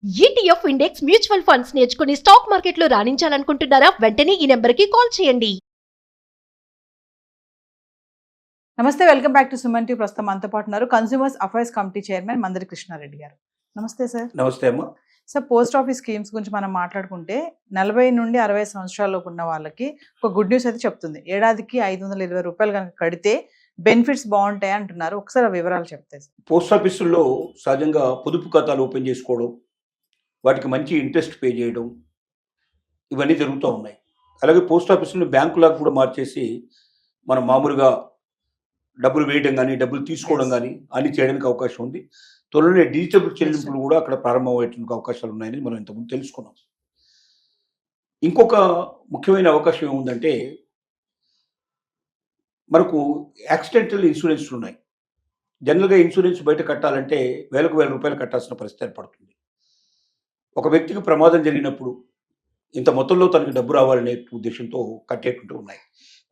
ETF index mutual funds నేర్చుకుని stock మార్కెట్లో రాణించాలనుకుంటున్నారా? వెంటనే ఈ నెంబర్కి కాల్ చేయండి. నమస్తే, welcome back to Suman TV. ప్రస్తుతం మనతో పాటు ఉన్నారు consumers affairs committee chairman Mandari Krishna Reddy గారు. నమస్తే సార్. నమస్తే అమ్మా. సార్, పోస్ట్ ఆఫీస్ స్కీమ్స్ గురించి మనం మాట్లాడుకుంటే 40 నుండి 60 సంవత్సరాల్లోపు ఉన్న వాళ్ళకి ఒక గుడ్ న్యూస్ అయితే చెప్తుంది. ఏడాదికి 520 రూపాయలు కనుక కడితే బెనిఫిట్స్ బాగుంటాయి అంటున్నారు. ఒకసారి ఆ వివరాలు చెప్తే సార్. పోస్ట్ ఆఫీసుల్లో సహజంగా పొదుపు ఖాతాలు ఓపెన్ చేసుకోవడం, వాటికి మంచి ఇంట్రెస్ట్ పే చేయడం, ఇవన్నీ జరుగుతూ ఉన్నాయి. అలాగే పోస్ట్ ఆఫీసులను బ్యాంకులకు కూడా మార్చేసి మనం మామూలుగా డబ్బులు వేయడం కానీ డబ్బులు తీసుకోవడం కానీ అన్ని చేయడానికి అవకాశం ఉంది. త్వరలోనే డిజిటల్ చెల్లింపులు కూడా అక్కడ ప్రారంభమయ్యేటువంటి అవకాశాలు ఉన్నాయని మనం ఇంతకుముందు తెలుసుకున్నాం. ఇంకొక ముఖ్యమైన అవకాశం ఏముందంటే, మనకు యాక్సిడెంటల్ ఇన్సూరెన్స్లు ఉన్నాయి. జనరల్గా ఇన్సూరెన్స్ బయట కట్టాలంటే వేలకు వేల రూపాయలు కట్టాల్సిన పరిస్థితి ఏర్పడుతుంది. ఒక వ్యక్తికి ప్రమాదం జరిగినప్పుడు ఇంత మొత్తంలో తనకి డబ్బు రావాలనే ఉద్దేశంతో కట్టేటువంటి ఉన్నాయి.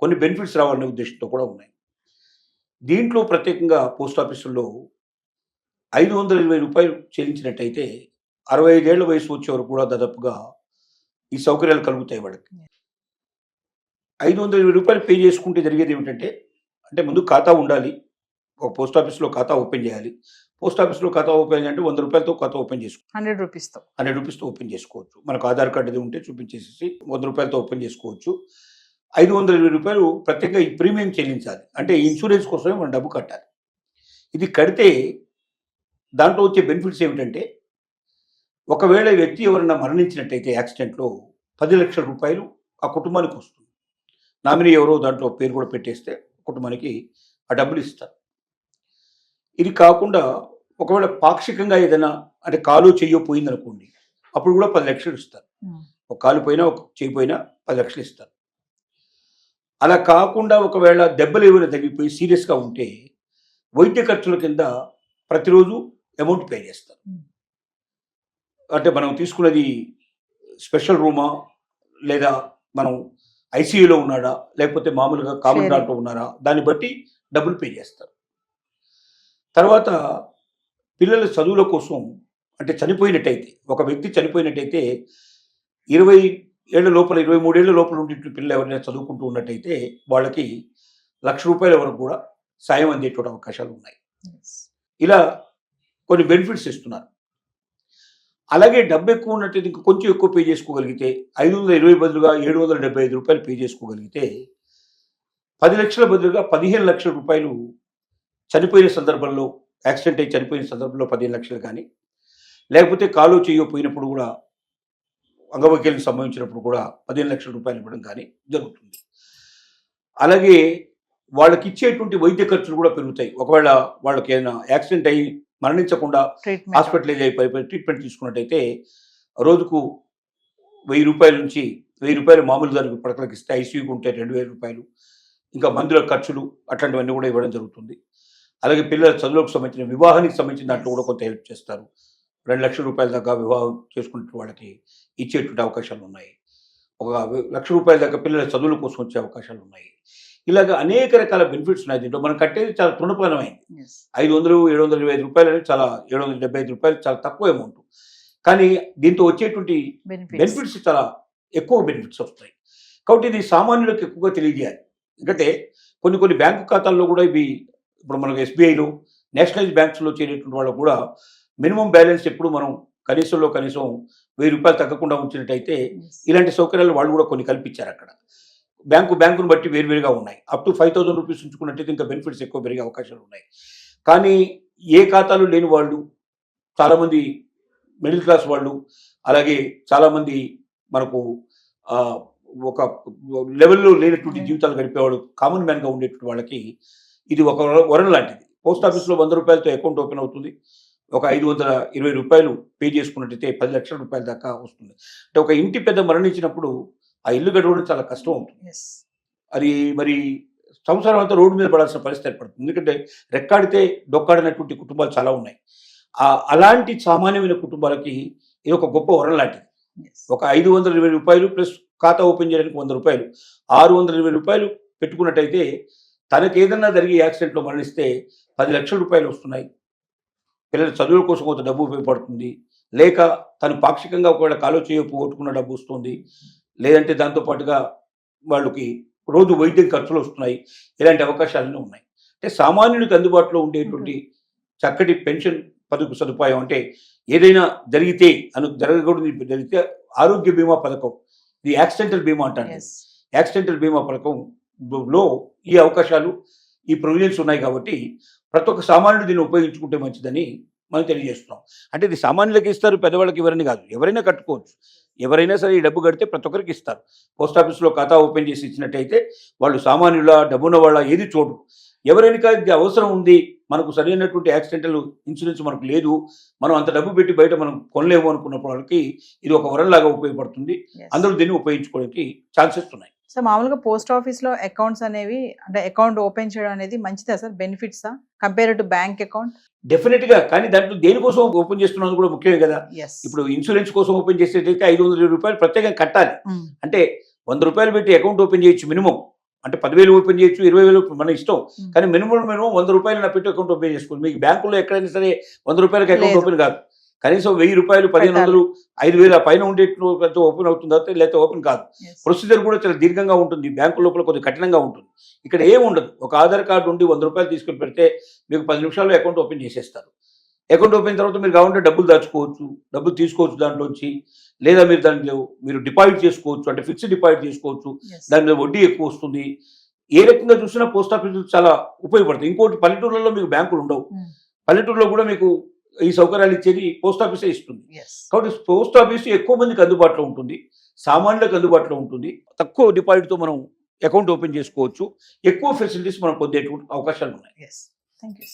కొన్ని బెనిఫిట్స్ రావాలనే ఉద్దేశంతో కూడా ఉన్నాయి. దీంట్లో ప్రత్యేకంగా పోస్ట్ ఆఫీసుల్లో 520 రూపాయలు చెల్లించినట్టయితే 65 ఏళ్ల వయసు వచ్చే వరకు కూడా దాదాపుగా ఈ సౌకర్యాలు కలుగుతాయి వాళ్ళకి. 520 రూపాయలు పే చేసుకుంటే జరిగేది ఏమిటంటే, అంటే ముందు ఖాతా ఉండాలి. ఒక పోస్ట్ ఆఫీస్లో ఖాతా ఓపెన్ చేయాలి. పోస్ట్ ఆఫీస్లో ఖాతా ఓపెన్ చేయాలంటే 100 రూపాయలతో ఖాతా ఓపెన్ చేసుకోవచ్చు. 100 రూపీస్తో 100 రూపీస్తో ఓపెన్ చేసుకోవచ్చు. మనకు ఆధార్ కార్డు అది ఉంటే చూపించేసి 100 రూపాయలతో ఓపెన్ చేసుకోవచ్చు. 520 రూపాయలు ప్రత్యేకంగా ఈ ప్రీమియం చెల్లించాలి. అంటే ఈ ఇన్సూరెన్స్ కోసమే మనం డబ్బు కట్టాలి. ఇది కడితే దాంట్లో వచ్చే బెనిఫిట్స్ ఏమిటంటే, ఒకవేళ ఈ వ్యక్తి ఎవరైనా మరణించినట్టయితే యాక్సిడెంట్లో 10 లక్షల రూపాయలు ఆ కుటుంబానికి వస్తుంది. నామినీ ఎవరో దాంట్లో పేరు కూడా పెట్టేస్తే కుటుంబానికి ఆ డబ్బులు ఇస్తారు. ఇది కాకుండా ఒకవేళ పాక్షికంగా ఏదైనా అంటే కాలు చెయ్యో పోయిందనుకోండి, అప్పుడు కూడా 10 లక్షలు ఇస్తారు. ఒక కాలు పోయినా ఒక చెయ్యి పోయినా 10 లక్షలు ఇస్తారు. అలా కాకుండా ఒకవేళ దెబ్బలు ఏమైనా తగ్గిపోయి సీరియస్గా ఉంటే వైద్య ఖర్చుల కింద ప్రతిరోజు అమౌంట్ పే చేస్తారు. అంటే మనం తీసుకున్నది స్పెషల్ రూమా, లేదా మనం ఐసీయూలో ఉన్నాడా, లేకపోతే మామూలుగా కామన్ దాంట్లో ఉన్నారా, దాన్ని బట్టి డబ్బులు పే చేస్తారు. తర్వాత పిల్లల చదువుల కోసం, అంటే చనిపోయినట్టయితే ఒక వ్యక్తి చనిపోయినట్టయితే 20 ఏళ్ల లోపల 23 ఏళ్ల లోపల ఉండే పిల్లలు ఎవరైనా చదువుకుంటూ ఉన్నట్టయితే వాళ్ళకి 1,00,000 రూపాయల వరకు కూడా సాయం అందేటువంటి అవకాశాలు ఉన్నాయి. ఇలా కొన్ని బెనిఫిట్స్ ఇస్తున్నారు. అలాగే డబ్బు ఎక్కువ ఉన్నట్టయితే ఇంకా కొంచెం ఎక్కువ పే చేసుకోగలిగితే 520 బదులుగా 775 రూపాయలు పే చేసుకోగలిగితే 10 లక్షల బదులుగా 15 లక్షల రూపాయలు చనిపోయిన సందర్భంలో, యాక్సిడెంట్ అయి చనిపోయిన సందర్భంలో 15 లక్షలు కానీ, లేకపోతే కాలు చెయ్యో పోయినప్పుడు కూడా, అంగవైకల్యం సంభవించినప్పుడు కూడా 15 లక్షల రూపాయలు ఇవ్వడం కానీ జరుగుతుంది. అలాగే వాళ్ళకి ఇచ్చేటువంటి వైద్య ఖర్చులు కూడా పెరుగుతాయి. ఒకవేళ వాళ్ళకి ఏదైనా యాక్సిడెంట్ అయ్యి మరణించకుండా హాస్పిటలైజ్ అయిపోయి ట్రీట్మెంట్ తీసుకున్నట్టయితే రోజుకు 1000 రూపాయల నుంచి 1000 రూపాయలు మామూలు దానికి పడకలకు ఇస్తే, ఐసీయూకి ఉంటే 2000 రూపాయలు, ఇంకా మందుల ఖర్చులు అట్లాంటివన్నీ కూడా ఇవ్వడం జరుగుతుంది. అలాగే పిల్లల చదువులకు సంబంధించిన, వివాహానికి సంబంధించిన దాంట్లో కూడా కొంత హెల్ప్ చేస్తారు. 2 లక్షల రూపాయల దాకా వివాహం చేసుకునే వాళ్ళకి ఇచ్చేటువంటి అవకాశాలు ఉన్నాయి. 1 లక్ష రూపాయల దాకా పిల్లల చదువుల కోసం వచ్చే అవకాశాలు ఉన్నాయి. ఇలాగ అనేక రకాల బెనిఫిట్స్ ఉన్నాయి. దీంట్లో మనం కట్టేది చాలా తృణప్రాయమైంది. 500, 725 రూపాయలు అనేది చాలా, 775 రూపాయలు చాలా తక్కువ అమౌంట్. కానీ దీంతో వచ్చేటువంటి బెనిఫిట్స్ చాలా ఎక్కువ బెనిఫిట్స్ వస్తాయి. కాబట్టి ఇది సామాన్యులకు ఎక్కువగా తెలియజేయాలి. ఎందుకంటే కొన్ని బ్యాంకు ఖాతాల్లో కూడా ఇవి, ఇప్పుడు మనకు ఎస్బీఐలో, నేషనలైజ్ బ్యాంక్స్లో చేరేటువంటి వాళ్ళు కూడా మినిమం బ్యాలెన్స్ ఎప్పుడు మనం కనీసం 1000 రూపాయలు తగ్గకుండా ఉంచినట్టయితే ఇలాంటి సౌకర్యాలు వాళ్ళు కూడా కొన్ని కల్పించారు. అక్కడ బ్యాంకును బట్టి వేరువేరుగా ఉన్నాయి. అప్ టు 5,000 రూపీస్ ఉంచుకున్నట్టయితే ఇంకా బెనిఫిట్స్ ఎక్కువ పెరిగే అవకాశాలు ఉన్నాయి. కానీ ఏ ఖాతాలు లేని వాళ్ళు, చాలామంది మిడిల్ క్లాస్ వాళ్ళు, అలాగే చాలామంది మనకు ఒక లెవెల్లో లేనటువంటి జీవితాలు గడిపేవాడు, కామన్ మ్యాన్గా ఉండేటువంటి వాళ్ళకి ఇది ఒక వరం లాంటిది. పోస్ట్ ఆఫీస్లో 100 రూపాయలతో అకౌంట్ ఓపెన్ అవుతుంది. ఒక 520 రూపాయలు పే చేసుకున్నట్టయితే 10 లక్షల రూపాయల దాకా వస్తుంది. అంటే ఒక ఇంటి పెద్ద మరణించినప్పుడు ఆ ఇల్లు గడవడం చాలా కష్టం అవుతుంది. అది మరి సంవత్సరం అంతా రోడ్డు మీద పడాల్సిన పరిస్థితి ఏర్పడుతుంది. ఎందుకంటే రెక్కాడితే డొక్కాడినటువంటి కుటుంబాలు చాలా ఉన్నాయి. అలాంటి సామాన్యమైన కుటుంబాలకి ఇది ఒక గొప్ప వరం లాంటిది. ఒక 520 రూపాయలు ప్లస్ ఖాతా ఓపెన్ చేయడానికి 100 రూపాయలు, 620 రూపాయలు పెట్టుకున్నట్టయితే తనకి ఏదన్నా జరిగి యాక్సిడెంట్లో మరణిస్తే 10 లక్షల రూపాయలు వస్తున్నాయి. పిల్లల చదువుల కోసం కొంత డబ్బు ఉపయోగపడుతుంది. లేక తను పాక్షికంగా ఒకవేళ కాలో చేయో పోగొట్టుకున్న డబ్బు వస్తుంది, లేదంటే దాంతోపాటుగా వాళ్ళకి రోజు వైద్యం ఖర్చులు వస్తున్నాయి, ఇలాంటి అవకాశాలన్నీ ఉన్నాయి. అంటే సామాన్యుడికి అందుబాటులో ఉండేటువంటి చక్కటి పెన్షన్ పథక సదుపాయం, అంటే ఏదైనా జరిగితే జరగకూడదు జరిగితే ఆరోగ్య బీమా పథకం, ఇది యాక్సిడెంటల్ బీమా అంటారు. యాక్సిడెంటల్ బీమా పథకంలో ఈ అవకాశాలు, ఈ ప్రొవిజన్స్ ఉన్నాయి కాబట్టి ప్రతి ఒక్క సామాన్యుడు దీన్ని ఉపయోగించుకుంటే మంచిదని మనం తెలియజేస్తున్నాం. అంటే ఇది సామాన్యులకి ఇస్తారు, పెద్దవాళ్ళకి ఎవరని కాదు, ఎవరైనా కట్టుకోవచ్చు. ఎవరైనా సరే ఈ డబ్బు కడితే ప్రతి ఒక్కరికి ఇస్తారు. పోస్ట్ ఆఫీస్లో ఖాతా ఓపెన్ చేసి ఇచ్చినట్టయితే వాళ్ళు సామాన్యుల, డబ్బున్న వాళ్ళ ఏది చూడరు. ఎవరైనా ఇది అవసరం ఉంది, మనకు సరైనటువంటి యాక్సిడెంటల్ ఇన్సూరెన్స్ మనకు లేదు, మనం అంత డబ్బు పెట్టి బయట మనం కొనలేము అనుకున్న వాళ్ళకి ఇది ఒక వరంలాగా ఉపయోగపడుతుంది. అందరూ దీన్ని ఉపయోగించుకోవడానికి ఛాన్సెస్ ఉన్నాయి. సో మామూలుగా పోస్ట్ ఆఫీస్ లో అకౌంట్స్ అనేవి, అంటే అకౌంట్ ఓపెన్ చేయడం అనేది మంచిదా సార్? బెనిఫిట్సా compare to bank account? Definite గా. కానీ దాంట్లో దేనికోసం ఓపెన్ చేస్తున్నది కూడా ముఖ్యమే కదా. ఇప్పుడు ఇన్సూరెన్స్ కోసం ఓపెన్ చేసేటైతే 500 రూపాయలు ప్రత్యేకంగా కట్టాలి. అంటే 100 రూపాయలు పెట్టి అకౌంట్ ఓపెన్ చేయొచ్చు మినిమం. అంటే 10,000 ఓపెన్ చేయొచ్చు, 20,000 మన ఇష్టం. కానీ మినిమం 100 రూపాయలు నా పెట్టి అకౌంట్ ఓపెన్ చేసుకోండి. మీకు బ్యాంకులో ఎక్కడైనా సరే 100 రూపాయలకి అకౌంట్ ఓపెన్ కాదు. కనీసం 1000 రూపాయలు, 1,500, 5,000 పైన ఉండేట్టు ఓపెన్ అవుతుందా, లేకపోతే ఓపెన్ కాదు. ప్రొసీజర్ కూడా చాలా దీర్ఘంగా ఉంటుంది, బ్యాంకు లోపల కొద్దిగా కఠినంగా ఉంటుంది. ఇక్కడ ఏమి ఉండదు. ఒక ఆధార్ కార్డు ఉండి 100 రూపాయలు తీసుకొని పెడితే మీకు 10 నిమిషాల్లో అకౌంట్ ఓపెన్ చేసేస్తారు. అకౌంట్ ఓపెన్ తర్వాత మీరు కావాలంటే డబ్బులు దాచుకోవచ్చు, డబ్బులు తీసుకోవచ్చు దాంట్లోంచి, లేదా మీరు దాంట్లో మీరు డిపాజిట్ చేసుకోవచ్చు, అంటే ఫిక్స్డ్ డిపాజిట్ చేసుకోవచ్చు. దాని మీద వడ్డీ ఎక్కువ వస్తుంది. ఏ రకంగా చూసినా పోస్ట్ ఆఫీస్ చాలా ఉపయోగపడుతుంది. ఇంకోటి, పల్లెటూర్లలో మీకు బ్యాంకులు ఉండవు. పల్లెటూరులో కూడా మీకు ఈ సౌకర్యాలు ఇచ్చేది పోస్ట్ ఆఫీసే ఇస్తుంది. కాబట్టి పోస్ట్ ఆఫీస్ ఎక్కువ మందికి అందుబాటులో ఉంటుంది, సామాన్యులకు అందుబాటులో ఉంటుంది. తక్కువ డిపాజిట్తో మనం అకౌంట్ ఓపెన్ చేసుకోవచ్చు. ఎక్కువ ఫెసిలిటీస్ మనం పొందేటువంటి అవకాశాలు ఉన్నాయి. Thank you.